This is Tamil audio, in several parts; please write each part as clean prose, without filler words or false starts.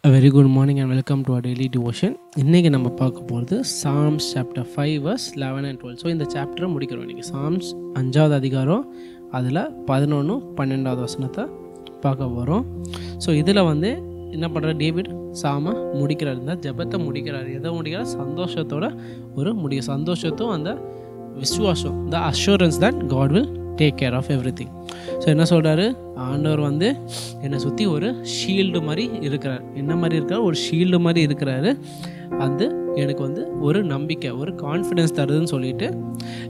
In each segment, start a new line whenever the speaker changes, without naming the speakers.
A very good morning and welcome to our daily devotion. இன்றைக்கி நம்ம பார்க்க போகிறது Psalms chapter 5 verse 11 and 12. So இந்த சாப்டரை முடிக்கிறோம் இன்றைக்கி. Psalms 5வது அதிகாரம் அதில் 11, 12வது வசனத்தை பார்க்க போகிறோம். ஸோ இதில் என்ன பண்ணுற, டேவிட் சாம முடிக்கிறார், இந்த ஜெபத்தை முடிக்கிறார். எதை முடிக்கிறார்? சந்தோஷத்தோட சந்தோஷத்தும் அந்த விசுவாசம், the assurance that God will take care of everything. So என்ன சொல்கிறாரு, ஆண்டவர் என்னை சுற்றி ஒரு ஷீல்டு மாதிரி இருக்கிறார். என்ன மாதிரி இருக்கிறார்? ஒரு ஷீல்டு மாதிரி இருக்கிறாரு. எனக்கு ஒரு நம்பிக்கை, ஒரு கான்ஃபிடென்ஸ் தருதுன்னு சொல்லிட்டு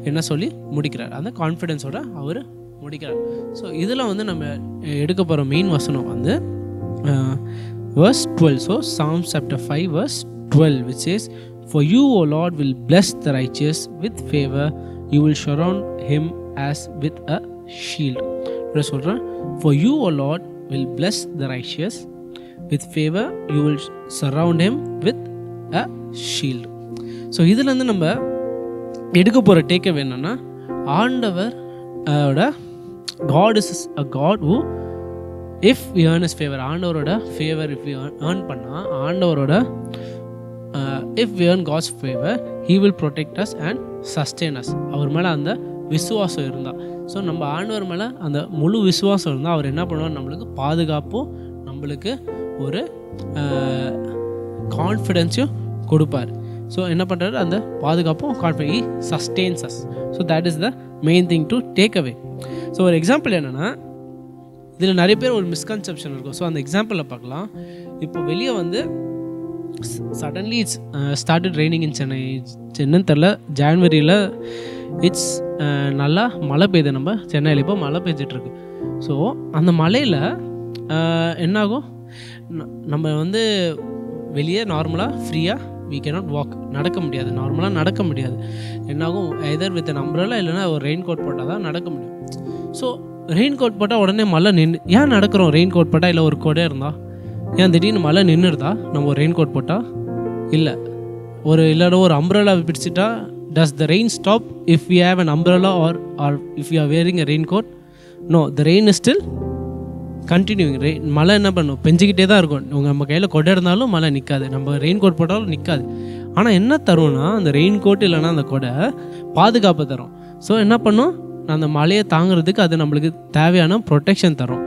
என்ன சொல்லி முடிக்கிறார். அந்த கான்ஃபிடென்ஸோட அவர் முடிக்கிறார். ஸோ இதில் நம்ம எடுக்க போகிற மெயின் வசனம் verse 12. So Psalms chapter 5 verse 12, which says, "For you, O Lord, will bless the righteous with favor. You will surround him as with a shield." சொல்கிறேன், for you, O Lord, will bless the righteous with favor. You will surround him with a shield. So இதுலேருந்து நம்ம எடுக்க போகிற டேக்அவே என்னென்னா, ஆண்டவர் God is a God who, if we earn his favor, ஆண்டவரோட ஃபேவர் if we earn பண்ணால், ஆண்டவரோட if we earn God's favor, he will protect us and sustain us. அவர் மேலே அந்த விசுவாசம் இருந்தால், ஸோ நம்ம ஆண்டவர் மேலே அந்த முழு விசுவாசம் இருந்தால் அவர் என்ன பண்ணுவார், நம்மளுக்கு பாதுகாப்பும் நம்மளுக்கு ஒரு கான்ஃபிடென்ஸையும் கொடுப்பார். ஸோ என்ன பண்ணுறாரு, அந்த பாதுகாப்பும் confidence sustains us. So that is the main thing to take away. So ஒரு எக்ஸாம்பிள் என்னென்னா, இதில் நிறைய பேர் ஒரு மிஸ்கன்செப்ஷன் இருக்கும். ஸோ அந்த எக்ஸாம்பிளில் பார்க்கலாம். இப்போ வெளியே சடன்லி இட்ஸ் ஸ்டார்டட் ரெய்னிங் இன் சென்னை. என்னன்னு தெரில, ஜான்வரியில் இட்ஸ் நல்லா மழை பெய்யுது. நம்ம சென்னையில் இப்போ மழை பெய்ஞ்சிட்ருக்கு. ஸோ அந்த மழையில் என்னாகும், நம்ம வெளியே நார்மலாக ஃப்ரீயாக we cannot walk, நடக்க முடியாது, நார்மலாக நடக்க முடியாது. என்னாகும், எதர் வித் an umbrella இல்லைனா ஒரு ரெயின் கோட் போட்டால் தான் நடக்க முடியும். ஸோ ரெயின் கோட் போட்டால் உடனே மழை ஏன் நடக்கிறோம்? ரெயின் கோட் போட்டால் இல்லை ஒரு கொடை இருந்தால் ஏன் திடீர்னு மழை நின்றுடுதா? நம்ம ஒரு ரெயின் கோட் போட்டால் இல்லை, இல்லைனா ஒரு umbrella பிடிச்சிட்டா, does the rain stop if we have an umbrella or if we are wearing a raincoat? No, the rain is still continuing. மழை என்ன பண்ணும், பெஞ்சிக்கிட்டே தான் இருக்கும். நம்ம கையில் கொடை இருந்தாலும் மழை நிற்காது, நம்ம ரெயின் கோட் போட்டாலும் நிற்காது. ஆனால் என்ன தரும்னா, அந்த ரெயின் கோட் இல்லைனா அந்த கொடை பாதுகாப்பு தரும். ஸோ என்ன பண்ணும், அந்த மழையை தாங்கிறதுக்கு அது நம்மளுக்கு தேவையான ப்ரொடெக்ஷன் தரும்.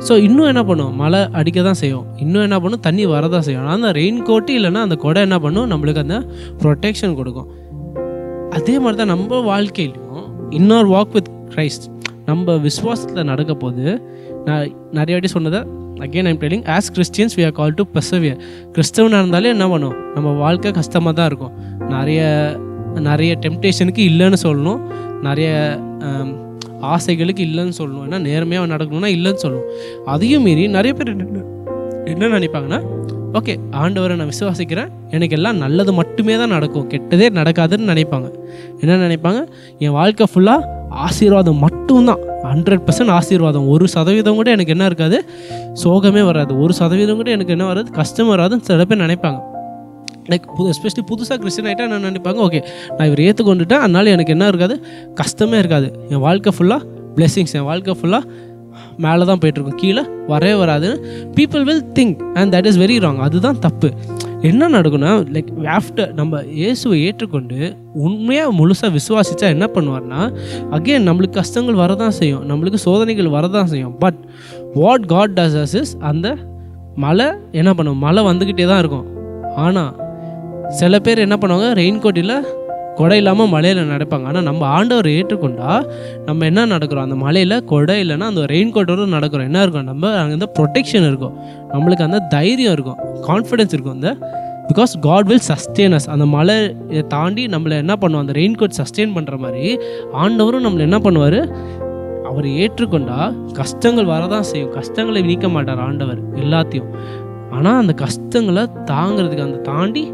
ஸோ இன்னும் என்ன பண்ணும், மழை அடிக்க தான் செய்யும், இன்னும் என்ன பண்ணும், தண்ணி வரதான் செய்யும். ஆனால் அந்த ரெயின் கோட்டு இல்லைனா அந்த கொடை என்ன பண்ணும், நம்மளுக்கு அந்த ப்ரொடெக்ஷன் கொடுக்கும். அதே மாதிரி தான் நம்ம வாழ்க்கையிலையும் இன்னொரு வாக் வித் கிரைஸ்ட், நம்ம விசுவாசத்தில் நடக்க போது, நான் நிறைய வாட்டி சொன்னதை again I'm telling, as Christians we are called to persevere. கிறிஸ்தவனாக இருந்தாலே என்ன பண்ணும், நம்ம வாழ்க்கை கஷ்டமாக தான் இருக்கும். நிறைய டெம்டேஷனுக்கு இல்லைன்னு சொல்லணும், நிறைய ஆசைகளுக்கு இல்லைன்னு சொல்லணும், ஏன்னா நேர்மையாக நடக்கணும்னா இல்லைன்னு சொல்லணும். அதையும் மீறி நிறைய பேர் என்ன நினைப்பாங்கன்னா, ஓகே ஆண்டவரை நான் விசுவாசிக்கிறேன், எனக்கு எல்லாம் நல்லது மட்டுமே தான் நடக்கும், கெட்டதே நடக்காதுன்னு நினைப்பாங்க. என்ன நினைப்பாங்க, என் வாழ்க்கை ஃபுல்லாக ஆசீர்வாதம் மட்டும்தான், 100% ஆசீர்வாதம், 1% கூட எனக்கு என்ன இருக்காது, சோகமே வராது, 1% கூட எனக்கு என்ன வராது, கஷ்டம் வராதுன்னு சில பேர் நினைப்பாங்க. லைக் எஸ்பெஷலி புதுசாக கிறிஸ்டின் ஆகிட்டா என்ன நினைப்பாங்க, ஓகே நான் இவர் ஏற்றுக்கொண்டுட்டேன், அதனால எனக்கு என்ன இருக்காது, கஷ்டமே இருக்காது, என் வாழ்க்கை ஃபுல்லாக பிளெஸிங்ஸ், என் வாழ்க்கை ஃபுல்லாக மேலே தான் போய்ட்டுருக்கும், கீழே வரவே வராதுன்னு people will think, and that is very wrong. அதுதான் தப்பு. என்ன நடக்கும்னா, லைக் ஆஃப்டர் நம்ம இயேசுவை ஏற்றுக்கொண்டு உண்மையாக முழுசாக விசுவாசித்தா என்ன பண்ணுவார்னா, அகெயின் நம்மளுக்கு கஷ்டங்கள் வரதான் செய்யும், நம்மளுக்கு சோதனைகள் வரதான் செய்யும். But what God does us is, அந்த மழை என்ன பண்ணும், மழை வந்துக்கிட்டே தான் இருக்கும். ஆனால் சில பேர் என்ன பண்ணுவாங்க, ரெயின் கோட் இல்லை கொடை இல்லாமல் மழையில் நடப்பாங்க. ஆனால் நம்ம ஆண்டவர் ஏற்றுக்கொண்டா நம்ம என்ன நடக்கிறோம், அந்த மழையில் கொடை இல்லைன்னா அந்த ரெயின் கோட்டோடு நடக்கிறோம். என்ன இருக்கும், நம்ம அங்கே ப்ரொடெக்ஷன் இருக்கும், நம்மளுக்கு அந்த தைரியம் இருக்கும், கான்ஃபிடென்ஸ் இருக்கும். Because God will sustain us. அந்த மழையை தாண்டி நம்மளை என்ன பண்ணுவோம், அந்த ரெயின் கோட் சஸ்டெயின் பண்ணுற மாதிரி ஆண்டவரும் நம்மளை என்ன பண்ணுவார், அவர் ஏற்றுக்கொண்டா கஷ்டங்கள் வரதான் செய்யும், கஷ்டங்களை நீக்க மாட்டார் ஆண்டவர் எல்லாத்தையும். ஆனால் அந்த கஷ்டங்களை தாங்கிறதுக்கு, அந்த தாண்டி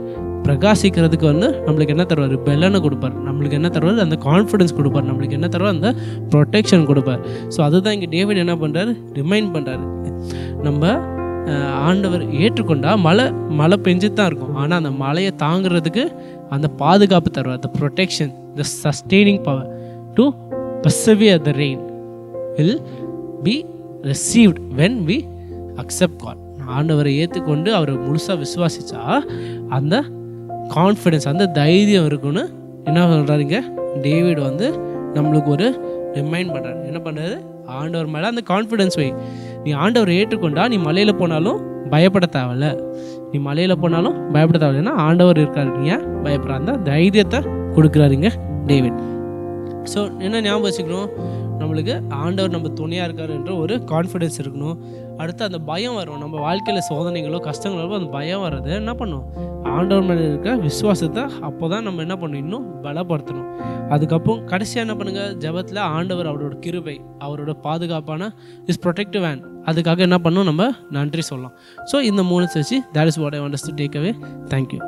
பிரகாசிக்கிறதுக்கு நம்மளுக்கு என்ன தருவார், பெலனை கொடுப்பார், நம்மளுக்கு என்ன தருவார், அந்த கான்ஃபிடென்ஸ் கொடுப்பார், நம்மளுக்கு என்ன தருவார், அந்த ப்ரொடெக்ஷன் கொடுப்பார். ஸோ அதுதான் இங்கே டேவிட் என்ன பண்ணுறாரு, ரிமைண்ட் பண்ணுறாரு, நம்ம ஆண்டவர் ஏற்றுக்கொண்டா மழை பெஞ்சிட்டு தான் இருக்கும், ஆனால் அந்த மழையை தாங்கிறதுக்கு அந்த பாதுகாப்பு தருவார், த protection, the sustaining power to persevere the rain will be received when we accept God. ஆண்டவரை ஏற்றுக்கொண்டு அவரை முழுசாக விசுவாசித்தா அந்த கான்ஃபிடென்ஸ், அந்த தைரியம் இருக்குன்னு என்ன சொல்கிறாருங்க டேவிட் வந்து நம்மளுக்கு ஒரு ரிமைண்ட் பண்ணுறாரு. என்ன பண்ணுறது? ஆண்டவர் மேலே அந்த கான்ஃபிடென்ஸ் வை. நீ ஆண்டவரை ஏற்றுக்கொண்டா நீ மலையில் போனாலும் பயப்பட தேவையில்ல, நீ மலையில் போனாலும் பயப்பட தேவையில்ல. ஏன்னா ஆண்டவர் இருக்காரு, நீ ஏன் பயப்படுற? அந்த தைரியத்தை கொடுக்குறாருங்க டேவிட். ஸோ என்ன ஞாபகம் வச்சுக்கணும், நம்மளுக்கு ஆண்டவர் நம்ம துணையாக இருக்காருன்ற ஒரு கான்ஃபிடென்ஸ் இருக்கணும். அடுத்து அந்த பயம் வரும், நம்ம வாழ்க்கையில் சோதனைகளோ கஷ்டங்களோ அந்த பயம் வர்றது என்ன பண்ணும், ஆண்டவர் மேலே இருக்க விசுவாசத்தை அப்போ தான் நம்ம என்ன பண்ணணும், இன்னும் பலப்படுத்தணும். அதுக்கப்புறம் கடைசியாக என்ன பண்ணுங்கள், ஜெபத்தில் ஆண்டவர் அவரோட கிருபை, அவரோட பாதுகாப்பான இஸ் ப்ரொடெக்டிவ் ஹேண்ட், அதுக்காக என்ன பண்ணணும், நம்ம நன்றி சொல்லலாம். ஸோ இந்த 3 வச்சு that is what I want us to take away. Thank you.